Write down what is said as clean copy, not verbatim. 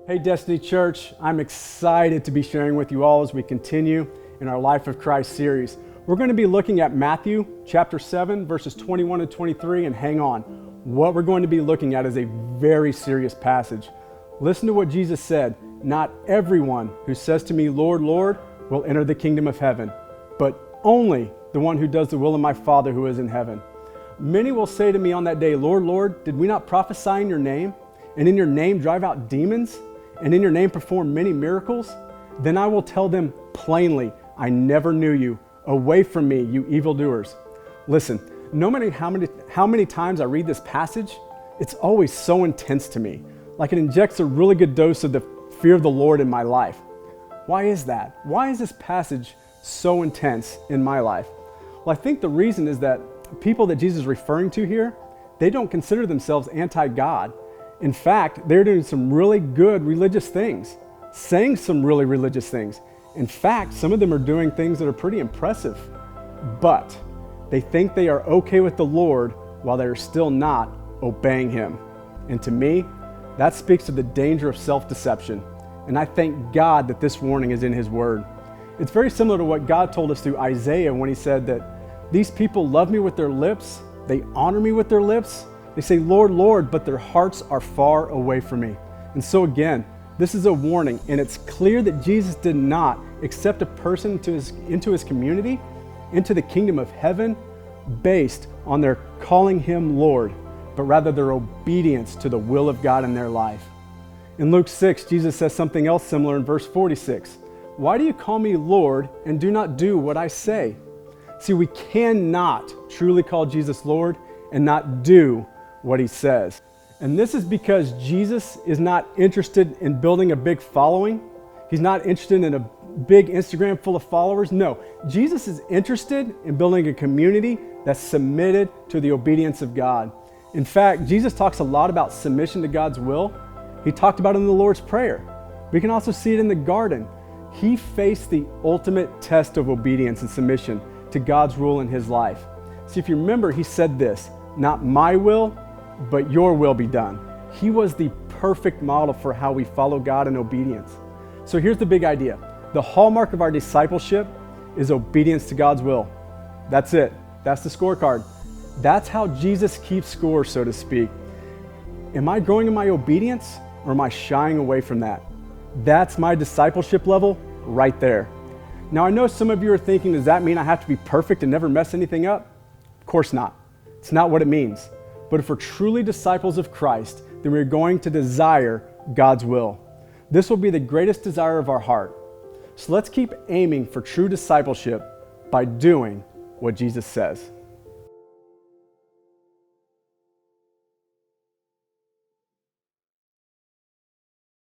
Hey Destiny Church, I'm excited to be sharing with you all as we continue in our Life of Christ series. We're going to be looking at Matthew chapter 7 verses 21 and 23, and hang on. What we're going to be looking at is a very serious passage. Listen to what Jesus said, "Not everyone who says to me, 'Lord, Lord,' will enter the kingdom of heaven, but only the one who does the will of my Father who is in heaven. Many will say to me on that day, 'Lord, Lord, did we not prophesy in your name, and in your name drive out demons, and in your name perform many miracles?' Then I will tell them plainly, 'I never knew you. Away from me, you evildoers.'" Listen, no matter how many times I read this passage, it's always so intense to me. Like it injects a really good dose of the fear of the Lord in my life. Why is that? Why is this passage so intense in my life? Well, I think the reason is that people that Jesus is referring to here, they don't consider themselves anti-God. In fact, they're doing some really good religious things, saying some really religious things. In fact, some of them are doing things that are pretty impressive, but they think they are okay with the Lord while they are still not obeying Him. And to me, that speaks to the danger of self-deception. And I thank God that this warning is in His Word. It's very similar to what God told us through Isaiah when He said that these people love me with their lips, they honor me with their lips, they say, "Lord, Lord," but their hearts are far away from me. And so again, this is a warning, and it's clear that Jesus did not accept a person into his community, into the kingdom of heaven, based on their calling Him Lord, but rather their obedience to the will of God in their life. In Luke 6, Jesus says something else similar in verse 46. "Why do you call me Lord and do not do what I say?" See, we cannot truly call Jesus Lord and not do what He says. And this is because Jesus is not interested in building a big following. He's not interested in a big Instagram full of followers. No, Jesus is interested in building a community that's submitted to the obedience of God. In fact, Jesus talks a lot about submission to God's will. He talked about it in the Lord's Prayer. We can also see it in the garden. He faced the ultimate test of obedience and submission to God's rule in His life. See, if you remember, He said this, "Not my will, but your will be done." He was the perfect model for how we follow God in obedience. So here's the big idea. The hallmark of our discipleship is obedience to God's will. That's it. That's the scorecard. That's how Jesus keeps score, so to speak. Am I growing in my obedience, or am I shying away from that? That's my discipleship level right there. Now, I know some of you are thinking, does that mean I have to be perfect and never mess anything up? Of course not. It's not what it means. But if we're truly disciples of Christ, then we're going to desire God's will. This will be the greatest desire of our heart. So let's keep aiming for true discipleship by doing what Jesus says.